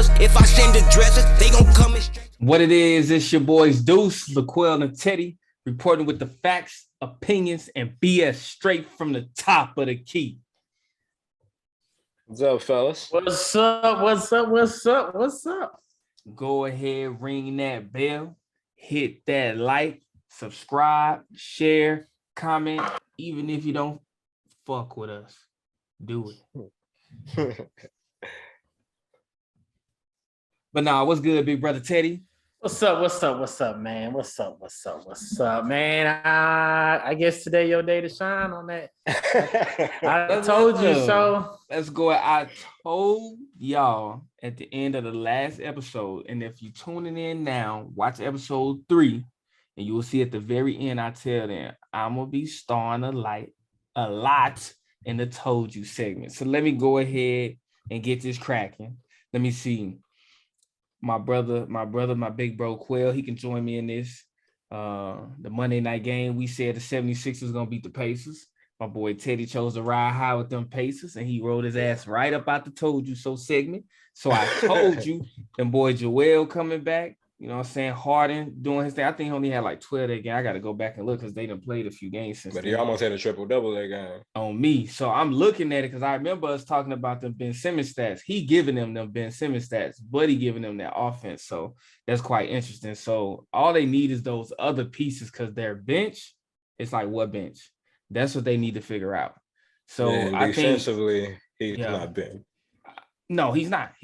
rappers. If I send the dressers, they gon' come and straight. What it is, it's your boys Deuce, LaQuell, and Teddy reporting with the facts, opinions, and BS straight from the top of the key. What's up, fellas? What's up? What's up? What's up? What's up? Go ahead, ring that bell, hit that like, subscribe, share, comment. Even if you don't fuck with us, do it. But nah, what's good, big brother Teddy? What's up? What's up? What's up, man? What's up? What's up? What's up, man? I guess today your day to shine on that. I told you so. Let's go. I told y'all at the end of the last episode, and if you tuning in now, watch episode 3, and you will see at the very end, I tell them I'm gonna be starring a lot in the Told You segment. So let me go ahead and get this cracking. Let me see. My big bro Quell, he can join me in this. The Monday night game, we said the 76ers gonna beat the Pacers. My boy Teddy chose to ride high with them Pacers, and he rolled his ass right up out the Told You So segment. So I told you, them boy Joel coming back. You know what I'm saying? Harden doing his thing. I think he only had like 12 that game. I got to go back and look because they done played a few games since. But he almost had a triple-double that game. On me. So I'm looking at it because I remember us talking about them Ben Simmons stats. He giving them Ben Simmons stats, but he giving them that offense. So that's quite interesting. So all they need is those other pieces because their bench, it's like what bench? That's what they need to figure out. So I think defensively, he's not Ben. No, he's not.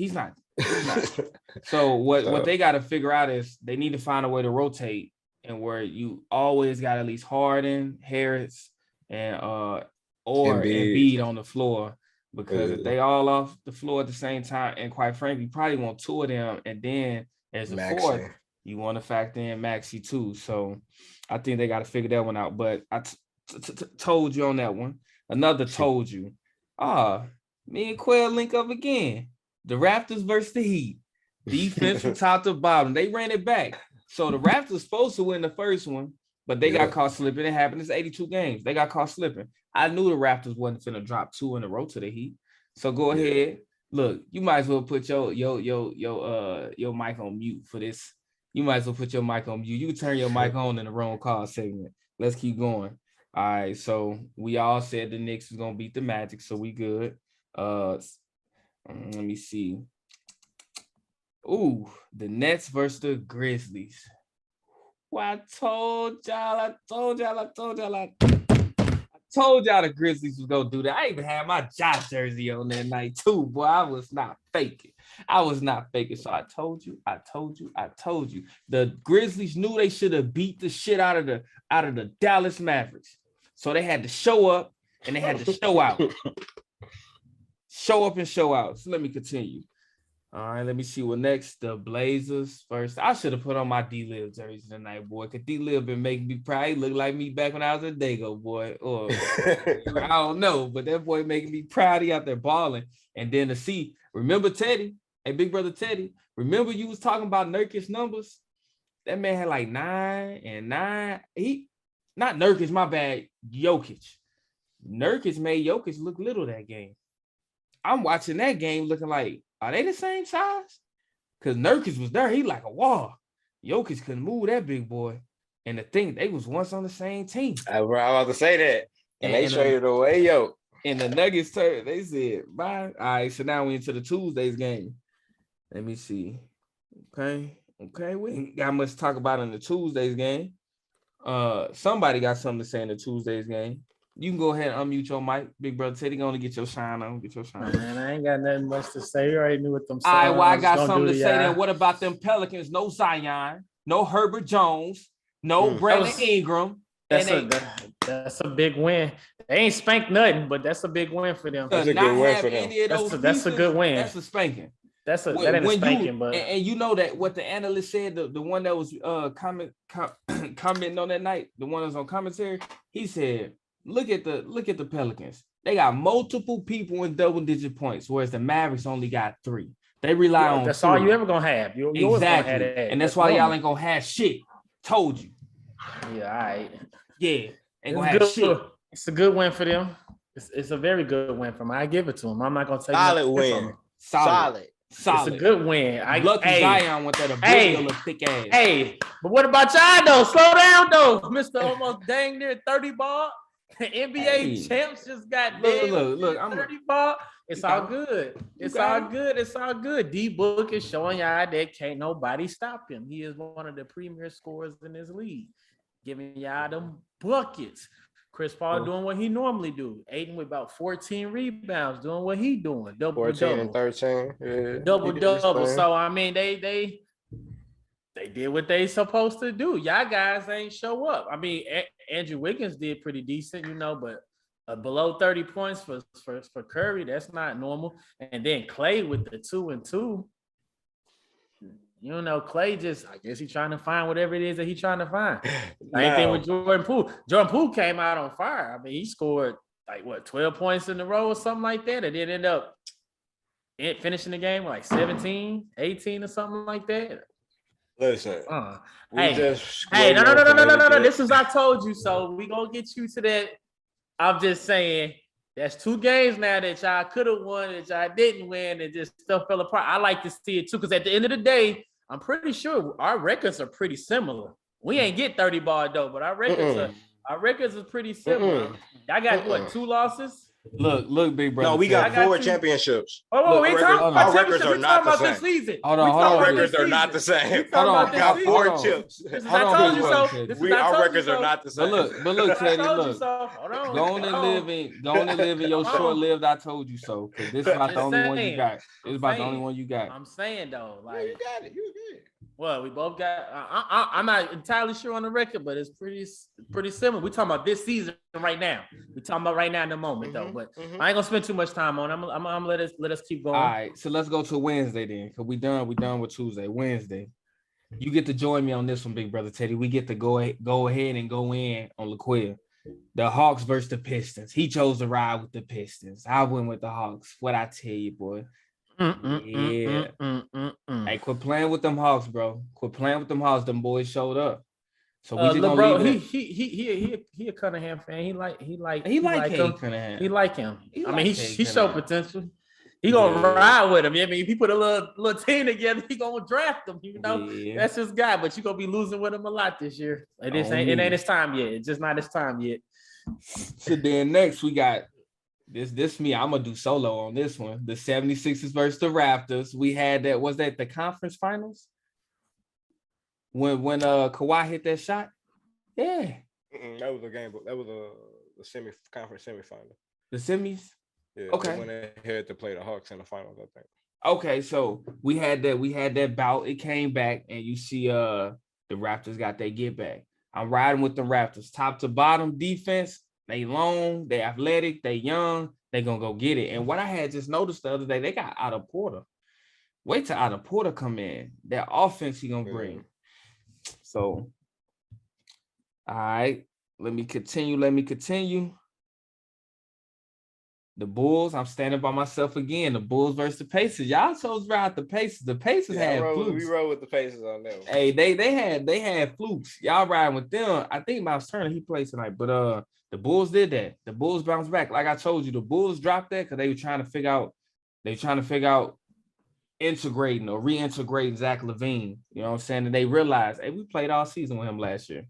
So what they got to figure out is they need to find a way to rotate and where you always got at least Harden, Harris, and or Embiid on the floor because if they all off the floor at the same time, and quite frankly, you probably want 2 of them, and then as a fourth, you want to factor in Maxey too. So I think they got to figure that one out. But I told you on that one. Another told you. Me and Quell link up again. The Raptors versus the Heat. Defense from top to bottom. They ran it back. So the Raptors supposed to win the first one, but they got caught slipping. It happened. It's 82 games. They got caught slipping. I knew the Raptors wasn't finna drop 2 in a row to the Heat. So go ahead. Look, you might as well put your mic on mute for this. You might as well put your mic on mute. You can turn your mic on in the wrong call segment. Let's keep going. All right. So we all said the Knicks was gonna beat the Magic, so we good. Let me see. Ooh, the Nets versus the Grizzlies. Well, I told y'all the Grizzlies was gonna do that. I even had my Josh jersey on that night too, boy. I was not faking. So I told you. The Grizzlies knew they should have beat the shit out of the Dallas Mavericks. So they had to show up and they had to show out. Show up and show out. So let me continue. All right, let me see what next. The Blazers first. I should have put on my D-Lib jersey tonight, boy. Because D-Lib been making me proud. He looked like me back when I was a Dago, boy. Or I don't know, but that boy making me proud. He out there balling. And then to see, remember Teddy? Hey, big brother Teddy, remember you was talking about Nurkic numbers? That man had like 9 and 9. Not Nurkic, my bad, Jokic. Nurkic made Jokic look little that game. I'm watching that game looking like, are they the same size? Because Nurkic was there. He like a wall. Jokic couldn't move that big boy. And the thing, they was once on the same team. I was about to say that. And they traded away, And the Nuggets turned, they said, bye. All right, so now we into the Tuesdays game. Let me see. Okay. We ain't got much to talk about in the Tuesdays game. Somebody got something to say in the Tuesdays game. You can go ahead and unmute your mic, big brother Teddy. Gonna get your shine on. Man, I ain't got nothing much to say. You already knew what them. All right, well, I got something to say. Then what about them Pelicans? No Zion, no Herbert Jones, no Brandon Ingram. That's a big win. They ain't spanked nothing, but that's a big win for them. That's a good win for them. That's a good win. That's a spanking. That ain't a spanking, but and you know that what the analyst said, the one that was commenting on that night, the one that was on commentary, he said, look at the Pelicans. They got multiple people in double-digit points, whereas the Mavericks only got 3. They rely on that's 3. all you ever gonna have. You exactly, always gonna have that. And that's why y'all ain't gonna have shit. Told you. Yeah, all right. Yeah, ain't gonna have shit. It's a good win for them. It's a very good win for them. I give it to them. I'm not gonna take solid win. Solid. Solid. It's a good win. Lucky Zion went that a little thick ass. Hey, but what about y'all though? Slow down though, Mr. Almost dang near 30 ball. The NBA champs just got look, I'm 30 ball. It's all good. It's all good. D-Book is showing y'all that can't nobody stop him. He is one of the premier scorers in this league, giving y'all them buckets. Chris Paul doing what he normally do. Aiden with about 14 rebounds, doing what he doing. Double 14 and 13. Yeah. Double. So I mean, they did what they supposed to do. Y'all guys ain't show up. I mean, Andrew Wiggins did pretty decent, but below 30 points for Curry, that's not normal. And then Clay with the 2 and 2. Clay I guess he's trying to find whatever it is that he's trying to find. Same thing with Jordan Poole. Jordan Poole came out on fire. I mean, he scored 12 points in a row or something like that. And then ended up finishing the game with 17, 18 or something like that. Listen, no. This is I told you so. We gonna get you to that. I'm just saying that's 2 games now that y'all could have won, that y'all didn't win, and just stuff fell apart. I like to see it too, because at the end of the day, I'm pretty sure our records are pretty similar. We ain't get 30 ball though, but our records are pretty similar. I got 2 losses. Look, big brother. No, we got 4 championships. We ain't talking about records are not the same. This season. Hold on. Our records are not the same. We got 4 chips. I told you so. Our records are not the same. But look, Teddy, look. Go on and live in your short-lived I told you so. Because this is about the only one you got. It's about the only one you got. I'm saying though, you got it. You did. Well, we both got. I'm not entirely sure on the record, but it's pretty similar. We talking about this season right now. We talking about right now in the moment though. But I ain't gonna spend too much time on it. I'm gonna let us keep going. All right, so let's go to Wednesday then, because we done with Tuesday. Wednesday, you get to join me on this one, big brother Teddy. We get to go ahead and go in on LaQuil. The Hawks versus the Pistons. He chose to ride with the Pistons. I went with the Hawks. What I tell you, boy. Hey, quit playing with them Hawks, bro. Quit playing with them Hawks. Them boys showed up. So we just gonna leave it. He a Cunningham fan. He like him. Cunningham. He like him. I mean, he showed potential. He gonna ride with him. I mean, if he put a little team together, he gonna draft him. That's his guy. But you gonna be losing with him a lot this year. It ain't his time yet. It's just not his time yet. So then next we got this me. I'm gonna do solo on this one. The 76ers versus the Raptors. We had that. Was that the conference finals? When Kawhi hit that shot? Yeah. That was a game. That was a conference semifinal. The semis? Yeah. Okay. They went ahead to play the Hawks in the finals, I think. Okay, so we had that bout. It came back, and you see the Raptors got their get back. I'm riding with the Raptors. Top to bottom defense. They long, they athletic, they young, they gonna go get it. And what I had just noticed the other day, they got Otto Porter. Wait till Otto Porter come in. That offense he gonna bring. So, all right, let me continue. The Bulls, I'm standing by myself again. The Bulls versus the Pacers. Y'all chose to ride the Pacers. The Pacers had flukes. We rode with the Pacers on them. Hey, they had flukes. Y'all riding with them. I think Miles Turner, he plays tonight, but the Bulls did that. The Bulls bounced back. Like I told you, the Bulls dropped that because they were trying to figure out integrating or reintegrating Zach LaVine. You know what I'm saying? And they realized, hey, we played all season with him last year.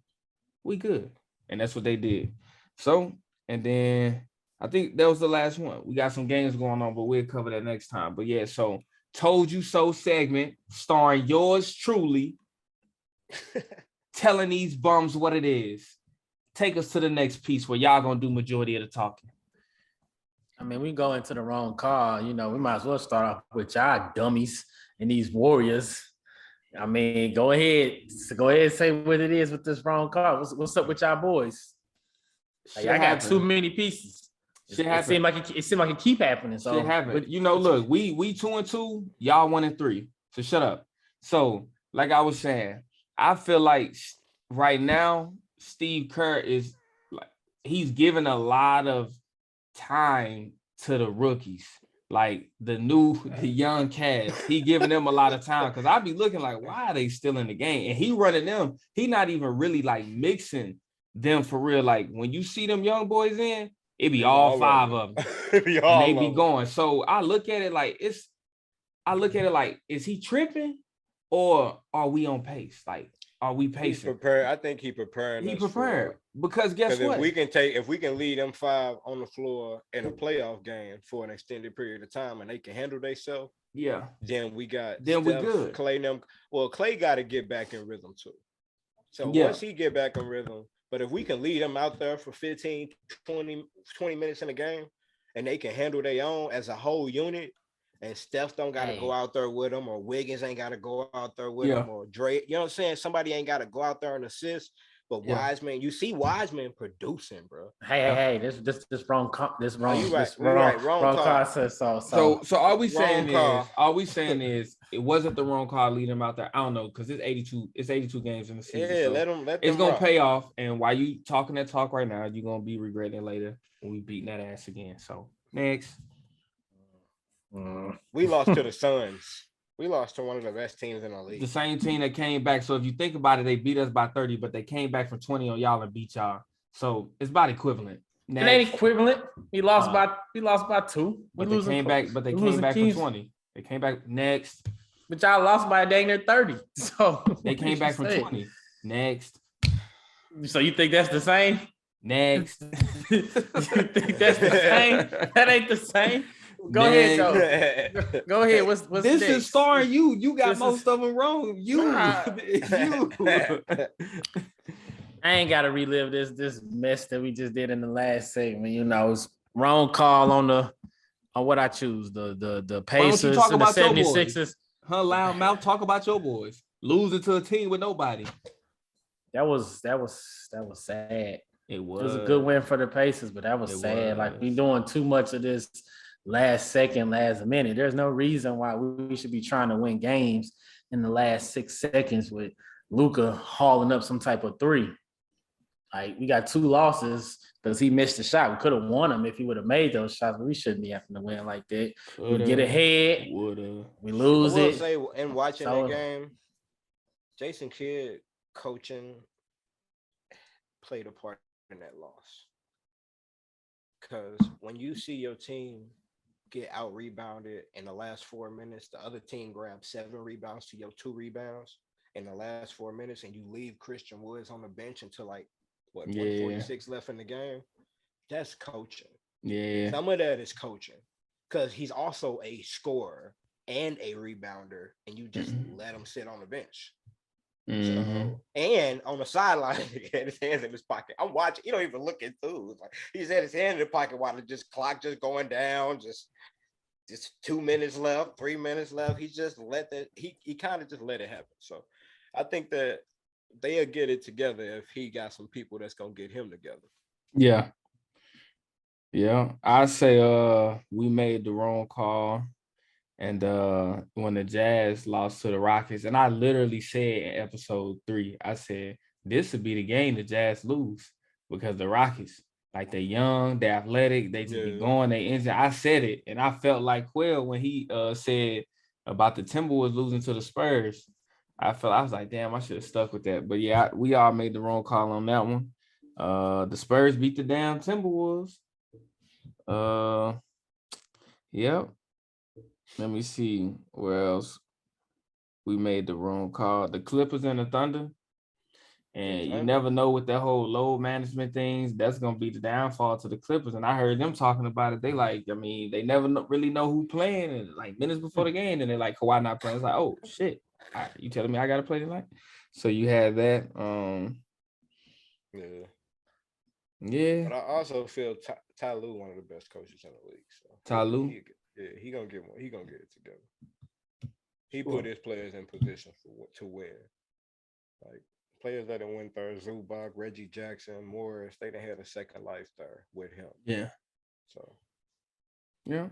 We good. And that's what they did. So, and then I think that was the last one. We got some games going on, but we'll cover that next time. But yeah, so Told You So segment starring yours truly telling these bums what it is. Take us to the next piece where y'all gonna do majority of the talking. I mean, we go into the wrong car. We might as well start off with y'all dummies and these Warriors. I mean, go ahead and say what it is with this wrong car. What's up with y'all boys? Like, I got too many pieces. It seemed like it keep happening. So shit happened. But look, we 2-2, y'all 1-3. So shut up. So like I was saying, I feel like right now Steve Kerr is like he's giving a lot of time to the rookies, like the young cats. He giving them a lot of time because I be looking like, why are they still in the game? And he running them. He not even really like mixing them for real. Like when you see them young boys in, it be all 5 of them. They be going. So I look at it like I look at it like, is he tripping or are we on pace? Like, are we He's pacing? prepared. I think he preparing He us prepared for because guess because what? if we can lead them 5 on the floor in a playoff game for an extended period of time and they can handle themselves, Yeah. then we got Then we Steph, good. Clay, and them. Well, Clay got to get back in rhythm too. So Yeah. once he get back in rhythm, but if we can lead them out there for 15, 20 minutes in a game and they can handle their own as a whole unit, and Steph don't got to go out there with them, or Wiggins ain't got to go out there with them, or Dre, you know what I'm saying? Somebody ain't got to go out there and assist. But Wiseman, you see Wiseman producing, bro. Hey, this wrong. This wrong. You right. This wrong. Wrong call. So all we saying wrong is it wasn't the wrong call leading him out there. I don't know because it's 82 games in the season. Yeah, so let them it's gonna rock. pay off. And while you talking that talk right now, you're gonna be regretting it later when we beating that ass again. So next. We lost to the Suns. We lost to one of the best teams in the league. The same team that came back. So if you think about it, they beat us by 30, but they came back from 20 on y'all and beat y'all. So it's about equivalent. Next. It ain't equivalent. We lost by 2. But they came back from 20. They came back next. But y'all lost by dang near 30. So they came back from 20. Next. So you think that's the same? Next. You think that's the same? That ain't the same. Go ahead, Joe. Go ahead. What's this next? is starring you. You got most of them wrong. You. I ain't gotta relive this mess that we just did in the last segment. You know, it's wrong call on what I choose. The Pacers and the 76ers. Huh, loud mouth, talk about your boys. Losing to a team with nobody. That was sad. It was. It was a good win for the Pacers, but that was sad. Like we doing too much of this last second, last minute. There's no reason why we should be trying to win games in the last 6 seconds with Luka hauling up some type of 3. Like we got 2 losses because he missed the shot. We could have won them if he would have made those shots, but we shouldn't be having to win like that. We get ahead, we lose it. I will say, in watching that game, Jason Kidd coaching played a part in that loss. Because when you see your team get out rebounded in the last 4 minutes, the other team grabs 7 rebounds to your 2 rebounds in the last 4 minutes, and you leave Christian Woods on the bench until 146 left in the game. That's coaching. Yeah. Some of that is coaching because he's also a scorer and a rebounder, and you just let him sit on the bench. Mm-hmm. So, and on the sideline, he had his hands in his pocket. I'm watching. He don't even look at too. Like he's had his hand in the pocket while the clock just going down. Just 2 minutes left, 3 minutes left. He just let that. He kind of just let it happen. So I think that they'll get it together if he got some people that's gonna get him together. Yeah. I say we made the wrong call. And when the Jazz lost to the Rockets, and I literally said in episode 3, I said, this would be the game the Jazz lose because the Rockets, like they're young, they're athletic, they just be going, they injured. I said it, and I felt like Quill when he said about the Timberwolves losing to the Spurs. I was like, damn, I should have stuck with that. But yeah, we all made the wrong call on that one. The Spurs beat the damn Timberwolves. Yep. Let me see where else we made the wrong call. The Clippers and the Thunder. And you never know with that whole load management things, that's going to be the downfall to the Clippers. And I heard them talking about it. They they never really know who playing. And like minutes before the game, and they're like, Kawhi not playing. It's like, oh, shit. You telling me I got to play tonight? So you had that. Yeah. But I also feel Ty Lue one of the best coaches in the league. So Ty Lue? He gonna get one. He gonna get it together. He put his players in position to win. Like players that went there, Zubac, Reggie Jackson, Morris, they done had a second life there with him. Yeah. So. Yeah.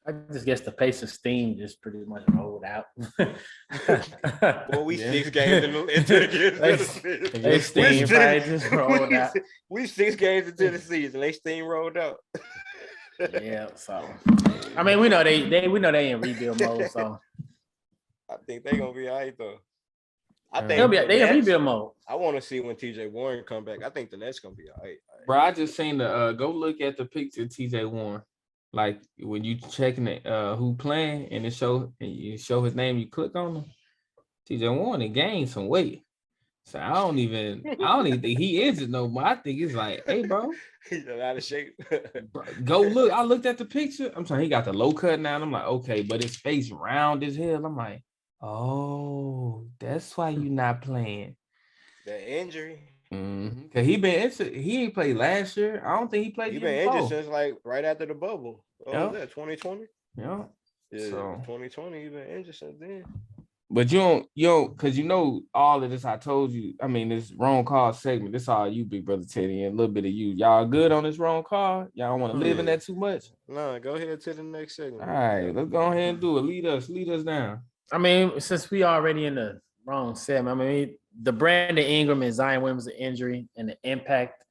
I just guess the Pacers team just pretty much rolled out. Well, we 6 games into the season. They steam probably just rolled out. We 6 games into the season. They steam rolled out. Yeah, so I mean, we know they in rebuild mode. So I think they're gonna be all right though. I think they in rebuild mode. I want to see when TJ Warren come back. I think the Nets gonna be all right. Bro, I just seen the go look at the picture of TJ Warren. Like when you checking it, who playing and you show his name, you click on him. TJ Warren gained some weight. So I don't even think he injured no more. I think it's like, hey, bro, He's out of shape. go look. I looked at the picture. I'm sorry, he got the low cut now. I'm like, okay, but his face round as hell. I'm like, oh, that's why you not playing. The injury. Mm-hmm. Cause he ain't played last year. I don't think he played. He the year been injured before. since like right after the bubble. What was Yeah, that? 2020. yeah. Yeah, So 2020. He been injured since then. but you don't, cause you know all of this. I told you. I mean, this wrong call segment. This all you, big brother Teddy, and a little bit of you. Y'all good on this wrong call? Y'all don't want to live in that too much? No, go ahead to the next All segment. right, let's go ahead and do it. Lead us down. I mean, since we already in the wrong segment, I mean, the Brandon Ingram and Zion Williamson injury and the impact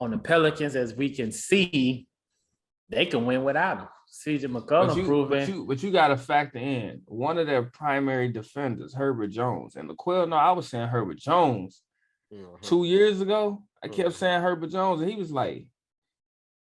on the Pelicans, as we can see, they can win without him. CJ McCollum proving. But you got to factor in one of their primary defenders, Herbert Jones, and LaQuell. No, I was saying Herbert Jones 2 years ago. I kept saying Herbert Jones, and he was like,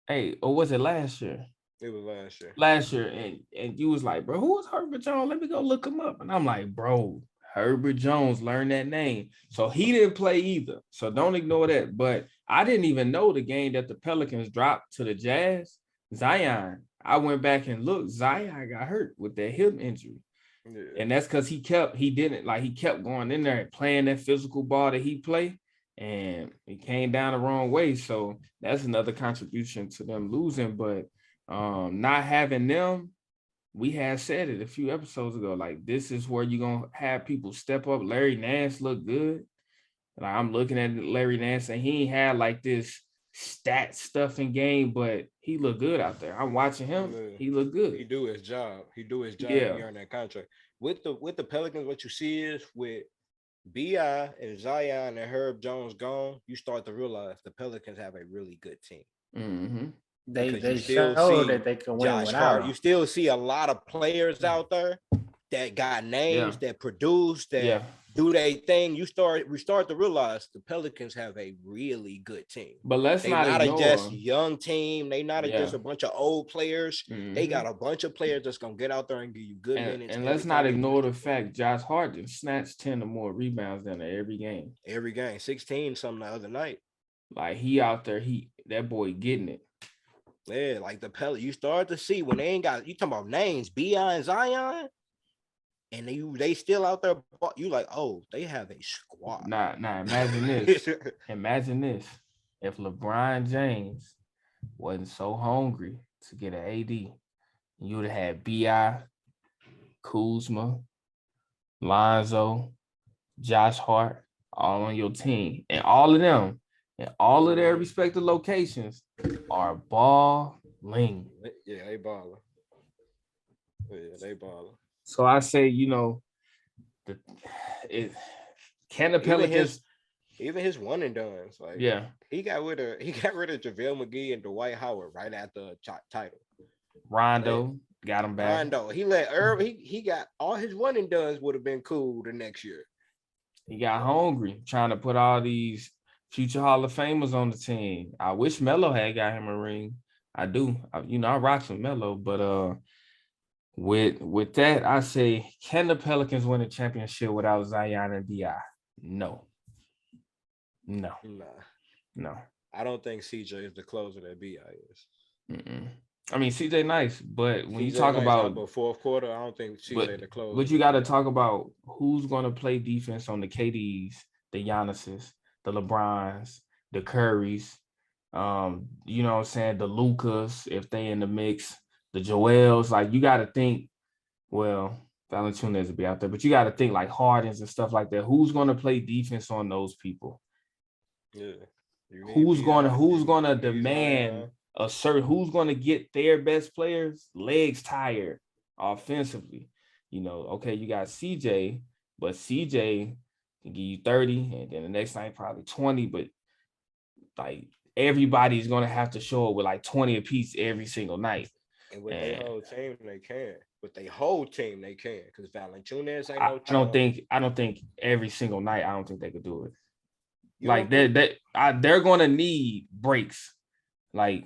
"Hey, or was it last year?" It was last year. Last year, and you was like, "Bro, who was Herbert Jones? Let me go look him up." And I'm like, "Bro, Herbert Jones, learn that name." So he didn't play either. So don't ignore that. But I didn't even know the game that the Pelicans dropped to the Jazz. Zion. I went back and looked. Zion got hurt with that hip injury. Yeah. And that's because he kept going in there and playing that physical ball that he played, and it came down the wrong way. So that's another contribution to them losing. But not having them, we had said it a few episodes ago. Like, this is where you're gonna have people step up. Larry Nance looked good. Like, I'm looking at Larry Nance, and he ain't had like this stat stuff in game, but he looked good out there. I'm watching him. He looked good. He do his job. Yeah. He earned that contract. With the Pelicans, what you see is with B.I. and Zion and Herb Jones gone, you start to realize the Pelicans have a really good team. Mm-hmm. They show that they can win without him. You still see a lot of players out there that got names, that produce, that do their thing. We start to realize the Pelicans have a really good team. But they're not just a young team. They not just a bunch of old players. Mm-hmm. They got a bunch of players that's gonna get out there and give you good minutes. And let's not ignore the fact Josh Hart snatched 10 or more rebounds in every game. 16 something the other night. Like, he out there, that boy getting it. Yeah, like the Pelicans, you start to see when they ain't got, you talking about names, B.I. and Zion, and they still out there. You like, oh, they have a squad. Nah. Imagine this. Imagine this. If LeBron James wasn't so hungry to get an AD, you would have had B.I., Kuzma, Lonzo, Josh Hart, all on your team, and all of them, and all of their respective locations are balling. Yeah, they balling. So I say, can the Pelicans even his one and dones, like he got rid of JaVale McGee and Dwight Howard right after the title. Rondo got him back. He let Irv. He got all his one and dones would have been cool the next year. He got hungry trying to put all these future Hall of Famers on the team. I wish Melo had got him a ring. I do. I rock some Melo, but with that, I say, can the Pelicans win a championship without Zion and B.I.? No. I don't think CJ is the closer that B.I. is. Mm-mm. I mean, CJ nice, but when you talk about the fourth quarter, I don't think CJ the closer. But you got to talk about who's going to play defense on the KDs, the Giannis's, the LeBrons, the Currys, you know what I'm saying, the Lucas, if they in the mix, the Joels. Like, you got to think, well, Valanciunas will be out there, but you got to think like Hardens and stuff like that. Who's going to play defense on those people? Yeah. Who's going to demand a certain, who's going to get their best players legs tired offensively? Okay, you got CJ, but CJ can give you 30, and then the next night probably 20, but like everybody's going to have to show up with like 20 apiece every single night. And with their whole team, they can. With their whole team, they can. Because Valanciunas ain't no challenge. I don't think every single night, I don't think they could do it. Like, they're going to need breaks. Like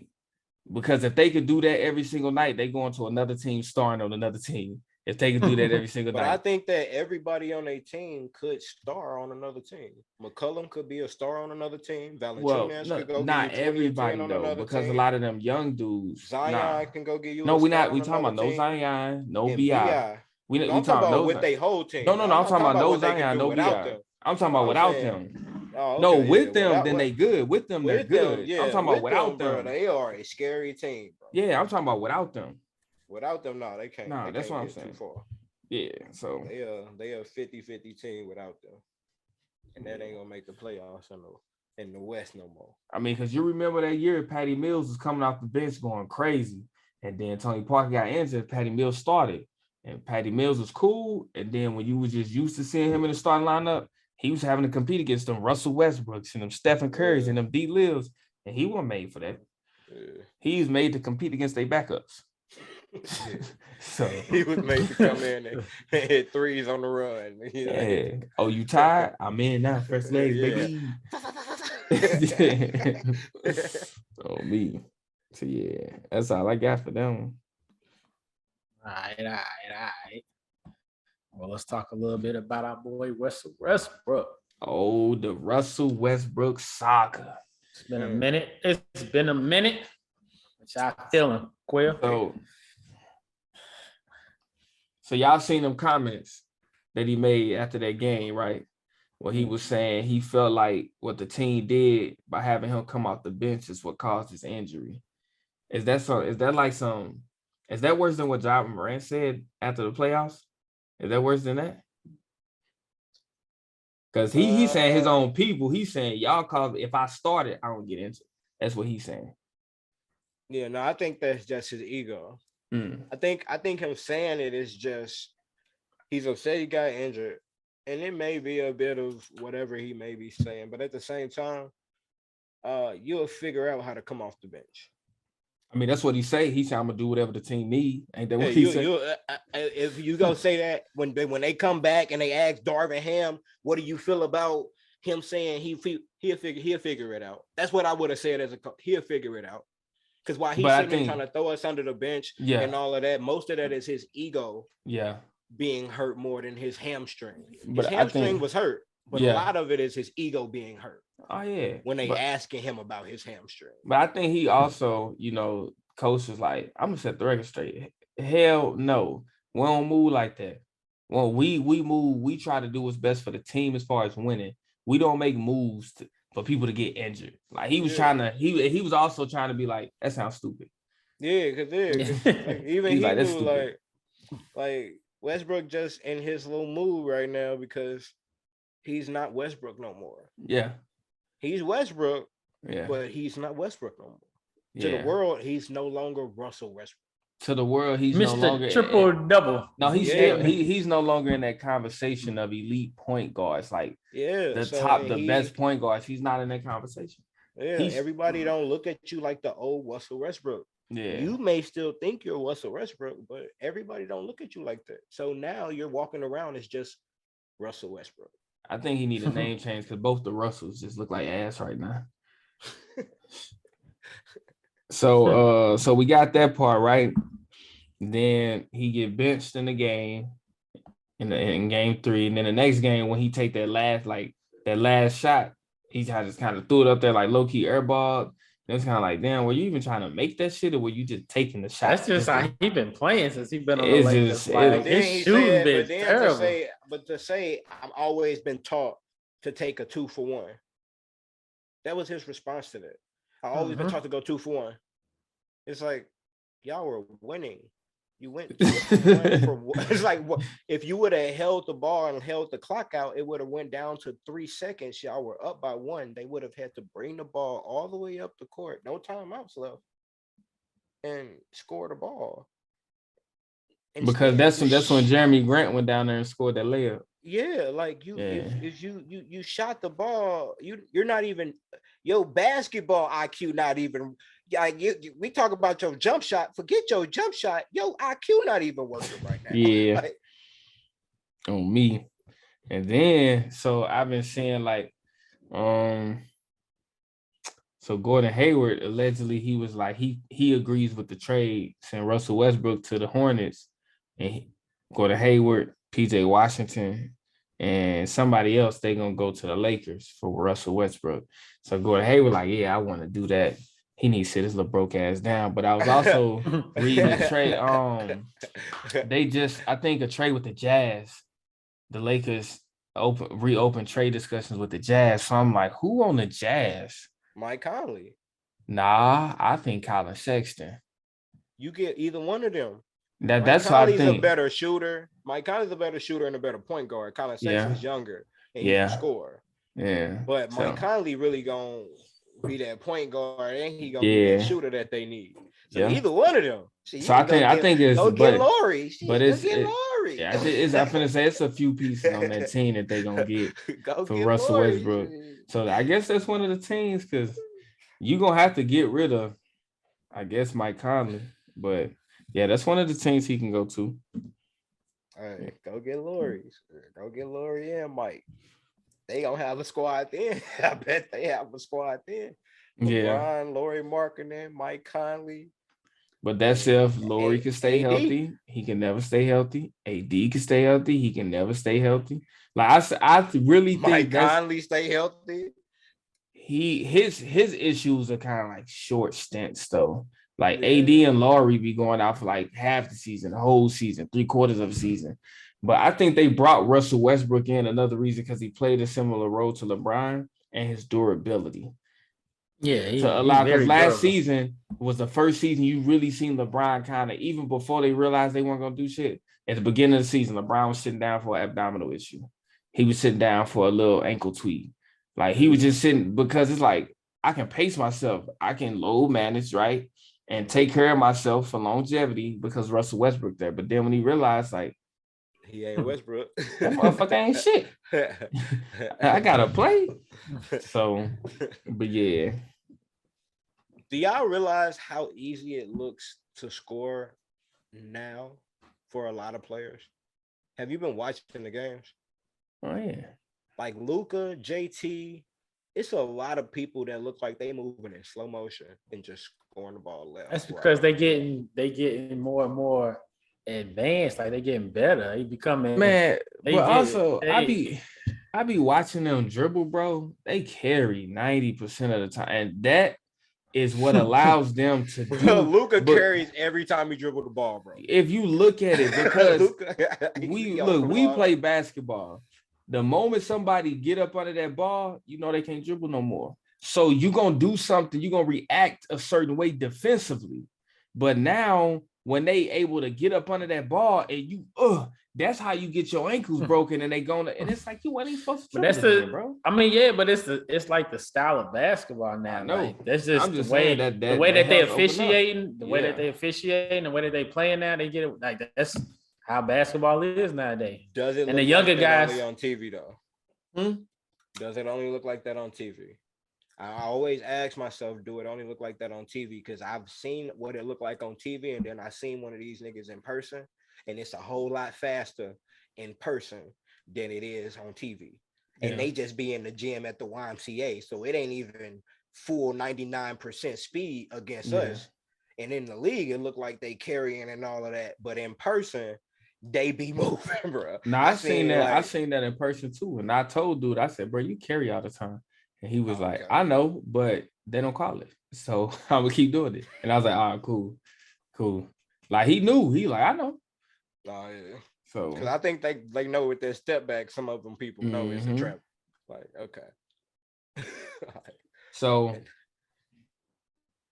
Because if they could do that every single night, they go into another team starring on another team. If they could do that every single But night. I think that everybody on a team could star on another team. McCollum could be a star on another team. Valanciunas could go not get you 20 and 10 everybody on though, another because team. a lot of them young dudes. Zion can go get you No, a we star not. We on talking about another no team. Zion, no And Bi. We I'm talking about with their whole team. No, I'm talking about no what they can Zion, do no without Bi. them. I'm talking about I'm without saying- them. Oh, No, okay, with them, without- then they good. With them, they're with good. them, yeah. I'm talking about with without bro, them. they are a scary team, bro. Yeah, I'm talking about without them. Without them, no, they can't. Nah, they that's can't what I'm get saying. too far. Yeah, so They a 50-50 team without them, and that ain't gonna make the playoffs in the West no more. I mean, because you remember that year, Patty Mills was coming off the bench going crazy, and then Tony Parker got injured. Patty Mills started, and Patty Mills was cool. And then when you was just used to seeing him in the starting lineup, he was having to compete against them Russell Westbrooks and them Stephen Currys and them D. Lives, and he wasn't made for that. Yeah. He's made to compete against their backups. So He was made to come in and hit threes on the run. You know? yeah. Oh, you tired? I'm in now. First legs, baby. Oh, me. So yeah, that's all I got for them. All right. Well, let's talk a little bit about our boy Russell Westbrook. Oh, the Russell Westbrook saga. It's been a minute. What y'all feeling, Quill? So y'all seen them comments that he made after that game, right? Where he was saying he felt like what the team did by having him come off the bench is what caused his injury. Is that worse than what Ja Morant said after the playoffs? Is that worse than that? Because he's saying his own people. He's saying y'all cause if I started, I don't get into it. That's what he's saying. Yeah, no, I think that's just his ego. I think him saying it is just he's upset he got injured, and it may be a bit of whatever he may be saying, but at the same time, you'll figure out how to come off the bench. I mean, that's what he say. He said, "I'm gonna do whatever the team need." Ain't that what he said? If you gonna say that when they come back and they ask Darvin Ham, "What do you feel about him saying he'll figure it out?" That's what I would have said as a he'll figure it out. Because while he's sitting there trying to throw us under the bench and all of that, most of that is his ego being hurt more than his hamstring. His hamstring was hurt, but a lot of it is his ego being hurt. Oh, yeah. When they asking him about his hamstring. But I think he also, coach was like, I'm gonna set the record straight. Hell no. We don't move like that. When we move, we try to do what's best for the team as far as winning. We don't make moves for people to get injured. Like he was trying to, he was also trying to be like, that sounds stupid. Yeah, because like, even he knew like Westbrook just in his little mood right now because he's not Westbrook no more. Yeah. He's Westbrook, but he's not Westbrook no more. To the world, he's no longer Russell Westbrook. To the world, he's Mr. no longer triple-double. No, he's no longer in that conversation of elite point guards, like the best point guards. He's not in that conversation. Yeah, everybody don't look at you like the old Russell Westbrook. Yeah, you may still think you're Russell Westbrook, but everybody don't look at you like that. So now you're walking around as just Russell Westbrook. I think he need a name change because both the Russells just look like ass right now. So we got that part right. Then he get benched in the game in game 3, and then the next game when he take that last shot, he just kind of threw it up there like low key airball. It's kind of like, damn, were you even trying to make that shit, or were you just taking the shot? That's just how he been playing since he been on the Lakers. His shooting been terrible. But to say, I've always been taught to take a 2-for-1. That was his response to that. I always been taught to go 2-for-1. It's like, y'all were winning. You went it's like if you would have held the ball and held the clock out, it would have went down to 3 seconds. Y'all were up by 1. They would have had to bring the ball all the way up the court, no timeouts left, and score the ball. Because that's when Jeremy Grant went down there and scored that layup. Yeah, like if you shot the ball, you're not even your basketball IQ not even. Like we talk about your jump shot. Forget your jump shot. Your IQ not even working right now. Yeah. On me. And then so I've been seeing like so So Gordon Hayward, allegedly, he was like, he agrees with the trade, send Russell Westbrook to the Hornets, and Gordon Hayward, PJ Washington, and somebody else, they gonna go to the Lakers for Russell Westbrook. So Gordon Hayward, like, yeah, I want to do that. He needs to sit his little broke ass down. But I was also reading the trade. I think a trade with the Jazz. The Lakers reopened trade discussions with the Jazz. So I'm like, who on the Jazz? Mike Conley. Nah, I think Colin Sexton. You get either one of them. That's what I think. Conley's a better shooter. Mike Conley's a better shooter and a better point guard. Colin Sexton's younger and he can score. Yeah. But Mike Conley really gonna be that point guard and he gonna be that shooter that they need. So either one of them. So I think it's get Laurie. But it's Laurie. Yeah, I'm finna say it's a few pieces on that team that they gonna get for Russell Westbrook. So I guess that's one of the teams because you're gonna have to get rid of, I guess, Mike Conley. But yeah, that's one of the teams he can go to. All right, go get Laurie. Go get Laurie and Mike. They gonna have a squad then. I bet they have a squad then. LeBron, Laurie Markkinen, Mike Conley. But that's if Laurie can stay healthy. He can never stay healthy. AD can stay healthy. He can never stay healthy. Like I really think Mike Conley stay healthy. His issues are kind of like short stints though. Like AD and Laurie be going out for like half the season, the whole season, 3/4 of the season. But I think they brought Russell Westbrook in another reason because he played a similar role to LeBron and his durability. Yeah, because last season was the first season you really seen LeBron kind of, even before they realized they weren't gonna do shit. At the beginning of the season, LeBron was sitting down for an abdominal issue. He was sitting down for a little ankle tweak. Like he was just sitting because it's like I can pace myself, I can load manage, right, and take care of myself for longevity because Russell Westbrook there. But then when he realized like he ain't Westbrook, that motherfucker ain't shit. I gotta play. So, but yeah. Do y'all realize how easy it looks to score now for a lot of players? Have you been watching the games? Oh yeah. Like Luka, JT, it's a lot of people that look like they moving in slow motion and just scoring the ball left. That's because they getting more and more advanced, like they getting better. They becoming I be watching them dribble, bro. They carry 90% of the time, and that is what allows them to do. Luka carries every time he dribble the ball, bro. If you look at it, because we play basketball. The moment somebody get up under that ball, you know they can't dribble no more. So you're gonna do something, you're gonna react a certain way defensively. But now when they able to get up under that ball and you that's how you get your ankles broken and they gonna, and it's like you weren't even supposed to. But that's bro. I mean, yeah, but it's like the style of basketball now. I know. Like, that's just the way that they officiating, the way that they playing now. They get it like that's how basketball is nowadays. Does it? And the younger guys only on TV though. Does it only look like that on TV? I always ask myself, do it only look like that on TV? Because I've seen what it looked like on TV, and then I seen one of these niggas in person, and it's a whole lot faster in person than it is on TV. And they just be in the gym at the YMCA, so it ain't even full 99% speed against us. And in the league, it looked like they carrying and all of that, but in person, they be moving, bro. No, I seen that. I seen that in person too, and I told dude, I said, bro, you carry all the time. And he was like, I know, but they don't call it. So I'm gonna keep doing it. And I was like, all right, cool. Like he knew. He like, I know. Oh yeah. So because I think they know with their step back, some of them people know it's a trap. Like, okay. So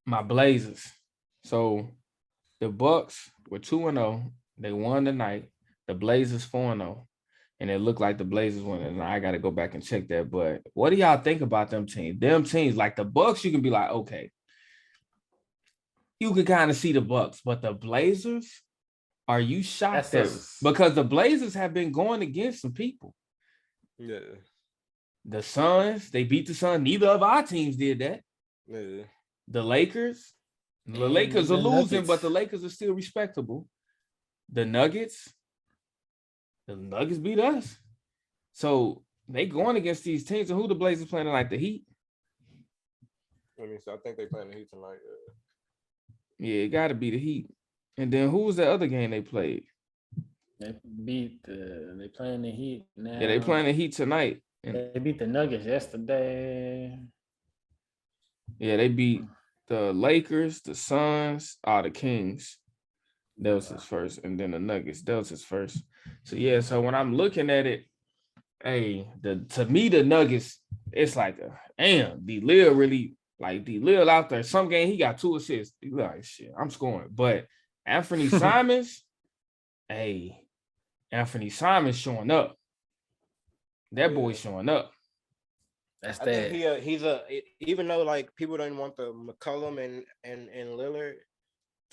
my Blazers. So the Bucks were 2-0. They won tonight. The Blazers 4-0. And it looked like the Blazers won. And I got to go back and check that. But what do y'all think about them teams? Them teams, like the Bucks, you can be like, okay. You can kind of see the Bucks. But the Blazers, are you shocked? Because the Blazers have been going against some people. Yeah. The Suns, they beat the Suns. Neither of our teams did that. Yeah. The Lakers. The Lakers are losing, but the Lakers are still respectable. The Nuggets beat us. So they going against these teams. And who the Blazers playing like the Heat? Let me see. I think they playing the Heat tonight. Yeah, it got to be the Heat. And then who was the other game they played? They playing the Heat now. Yeah, they playing the Heat tonight. They beat the Nuggets yesterday. Yeah, they beat the Lakers, the Suns, the Kings. That was his first, and then the Nuggets. That was his first. So yeah, so when I'm looking at it, hey, to me the Nuggets, it's like D-Lil really like D-Lil out there. Some game he got 2 assists. He like shit, I'm scoring. But Anthony Simons, Anthony Simons showing up. That boy showing up. That's I that. think he's even though like people don't want the McCollum and Lillard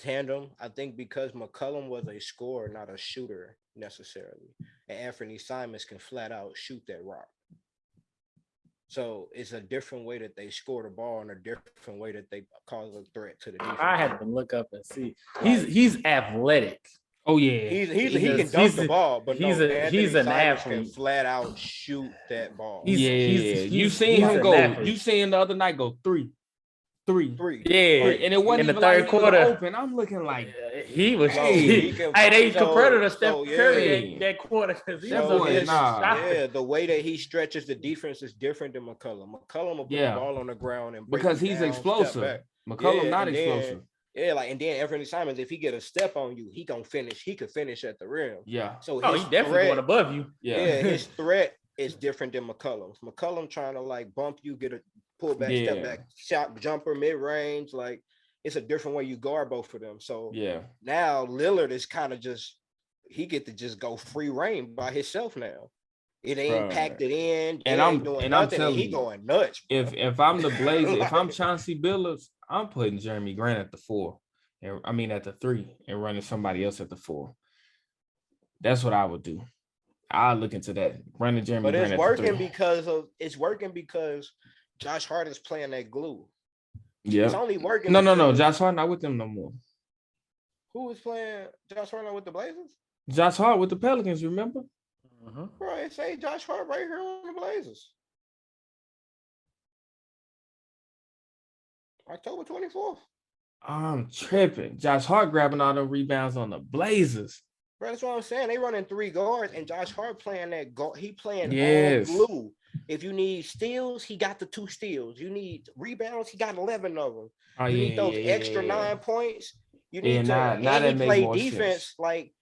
tandem, I think because McCollum was a scorer, not a shooter necessarily, and Anthony Simons can flat out shoot that rock. So it's a different way that they score the ball and a different way that they cause a threat to the defense. I have to look up and see. He's athletic. Oh yeah, he can dunk the ball, but he's an athlete. Can flat out shoot that ball. You seen him go. Athlete. You seen the other night go three. Yeah, and it wasn't in the even third like he was quarter. open. I'm looking like he was. Hey, They compared to Steph so, Curry that quarter because he That was boy, yeah, the way that he stretches the defense is different than McCollum. McCollum will put the ball on the ground and break because you he's down, explosive. step back. McCollum Yeah, not and then- explosive. Yeah, like and then Anthony Simons, if he get a step on you, he gonna finish. He could finish at the rim. Yeah. So Oh, his he definitely threat, going above you. yeah, his threat is different than McCollum's. McCollum trying to like bump you, get a pull back, step back, shot, jumper, mid range. Like it's a different way you guard both of them. So now Lillard is kind of just he get to just go free reign by himself now. It ain't packed it in, and I'm doing nothing, and he going nuts. Bro. If I'm the Blazers, if I'm Chauncey Billups, I'm putting Jeremy Grant at the 4, and I mean at the 3, and running somebody else at the 4. That's what I would do. I'll look into that. Running Jeremy Grant. But it's working because Josh Hart is playing that glue. Yeah, it's only working. No. Josh Hart not with them no more. Who was playing Josh Hart not with the Blazers? Josh Hart with the Pelicans. Remember? Bro, it say Josh Hart right here on the Blazers. October 24th. I'm tripping. Josh Hart grabbing all the rebounds on the Blazers. Bro, that's what I'm saying. They running 3 guards, and Josh Hart playing that guard. He playing all glue. If you need steals, he got the 2 steals. You need rebounds, he got 11 of them. You need those extra 9 points. You need to play defense sense. Like.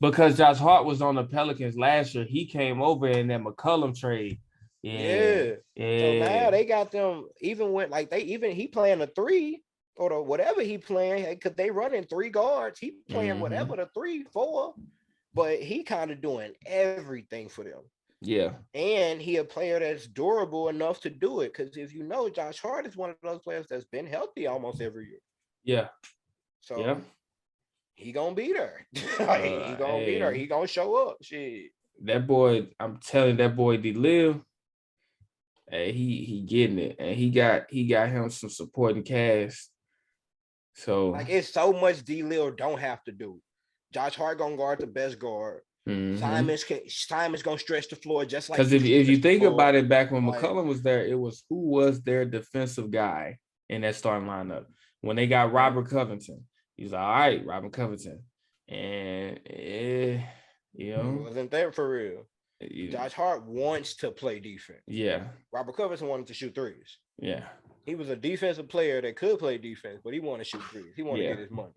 Because Josh Hart was on the Pelicans last year, he came over in that McCollum trade. Yeah. So now they got them even when like he playing a 3 or whatever he playing because they running 3 guards. He playing whatever the 3, 4, but he kind of doing everything for them. Yeah, and he a player that's durable enough to do it because if you know Josh Hart is one of those players that's been healthy almost every year. Yeah. So. He gonna be there. He gonna be there. He gonna show up. Shit. That boy, I'm telling that boy D-Lil, he getting it, and he got him some supporting cast. So like it's so much D-Lil don't have to do. Josh Hart gonna guard the best guard. Simon's gonna stretch the floor just like because if you think about it, back when McCollum was there, it was who was their defensive guy in that starting lineup when they got Robert Covington. He's like, all right, Robert Covington. And, wasn't there for real. Josh Hart wants to play defense. Yeah. Robert Covington wanted to shoot 3s. Yeah. He was a defensive player that could play defense, but he wanted to shoot 3s. He wanted to get his money.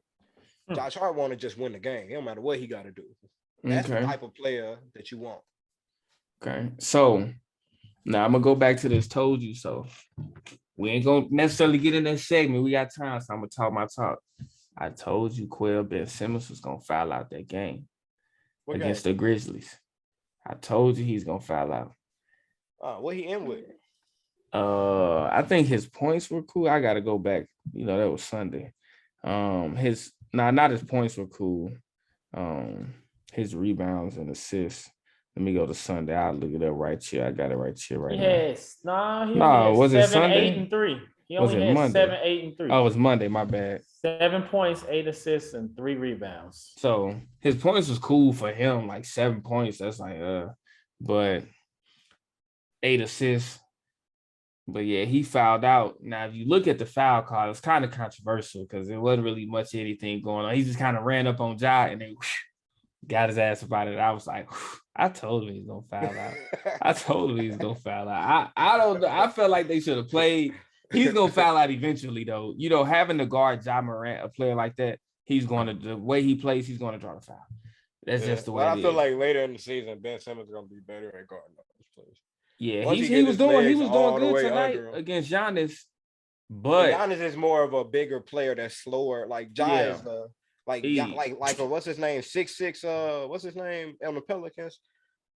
Josh Hart wanted to just win the game. It don't matter what he got to do. That's the type of player that you want. Okay. So, now I'm going to go back to this told you so. We ain't going to necessarily get in that segment. We got time, so I'm going to talk my talk. I told you Quail Ben Simmons was going to foul out that game against the Grizzlies. I told you he's going to foul out. What he in with? I think his points were cool. I got to go back. That was Sunday. Not his points were cool. His rebounds and assists. Let me go to Sunday. I'll look it up right here. I got it right here right now. Was it 7, Sunday? 8, and 3. He was only it had Monday? 7, 8, and 3. Oh, it was Monday. My bad. 7 points, 8 assists, and 3 rebounds. So his points was cool for him, like 7 points. That's like, but 8 assists. But yeah, he fouled out. Now, if you look at the foul call, it's kind of controversial because there wasn't really much anything going on. He just kind of ran up on Ja and then got his ass about it. I was like, I told him he's gonna foul out. I told him he's gonna foul out. I don't know. I felt like they should have played. He's gonna foul out eventually, though. You know, having to guard Ja Morant, a player like that, the way he plays, he's gonna draw the foul. That's just the way. I feel like later in the season, Ben Simmons is gonna be better at guarding those plays. Yeah, he was doing good tonight against Giannis. But Giannis is more of a bigger player that's slower. Like Ja is what's his name? 6'6", what's his name on the Pelicans?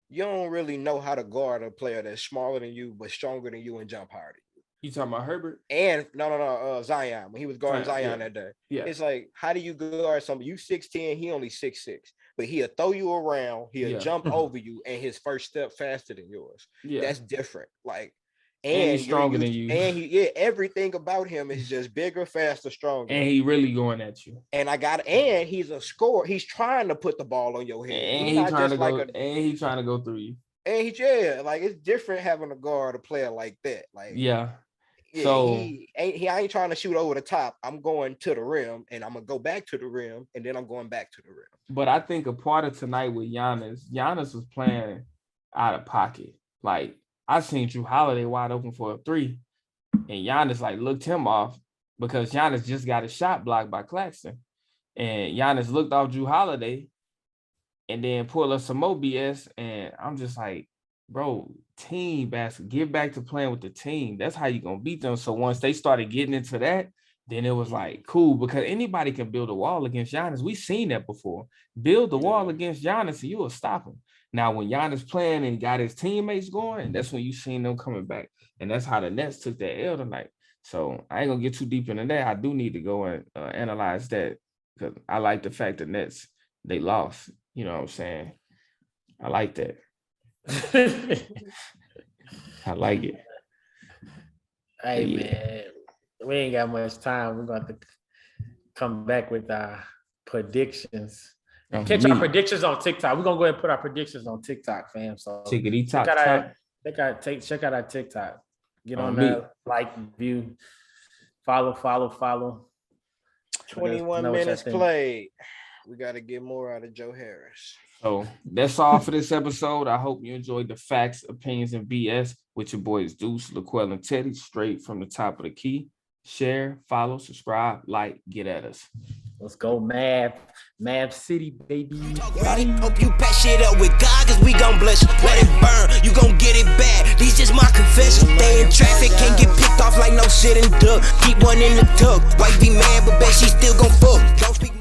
You don't really know how to guard a player that's smaller than you but stronger than you and jump higher than you. You talking about Herbert? And no, Zion, when he was guarding Zion that day. Yeah. It's like, how do you guard somebody? You 6'10", he only 6'6". But he'll throw you around, he'll jump over you, and his first step faster than yours. Yeah. That's different. Like, and he's stronger than you. And everything about him is just bigger, faster, stronger. And he really going at you. And he's a scorer. He's trying to put the ball on your head. And he's trying to go through you. And it's different having a guard, a player like that. Like, yeah. So I ain't trying to shoot over the top. I'm going to the rim, and I'm gonna go back to the rim, and then I'm going back to the rim. But I think a part of tonight with Giannis was playing out of pocket. Like, I seen Drew Holiday wide open for a 3, and Giannis looked him off because Giannis just got a shot blocked by Claxton, and Giannis looked off Drew Holiday, and then pulled up some more BS, and I'm just like, bro, team basketball, get back to playing with the team. That's how you gonna beat them. So once they started getting into that, then it was like cool because anybody can build a wall against Giannis. We've seen that before. Build the wall against Giannis and you will stop him. Now, when Giannis playing and got his teammates going, that's when you seen them coming back. And that's how the Nets took that L tonight. So I ain't gonna get too deep into that. I do need to go and analyze that because I like the fact that Nets, they lost. You know what I'm saying? I like that. I like it. Hey, man, we ain't got much time. We're going to come back with our predictions. Catch our predictions on TikTok. We're going to go ahead and put our predictions on TikTok, fam. So check out our TikTok. Get on there, like, view, follow. 21 minutes played. We got to get more out of Joe Harris. So that's all for this episode. I hope you enjoyed the facts, opinions, and BS with your boys Deuce, LaQuell, and Teddy, straight from the top of the key. Share, follow, subscribe, like, get at us. Let's go, Mav City, baby. Hope you pack shit up with God, cause we gon' bless you. Let it burn, you gon' get it back. These just my confession. Stay in traffic, can't get picked off like no shit and duck. Keep one in the tuck. Wife be mad, but bet she still gon' fuck. Don't speak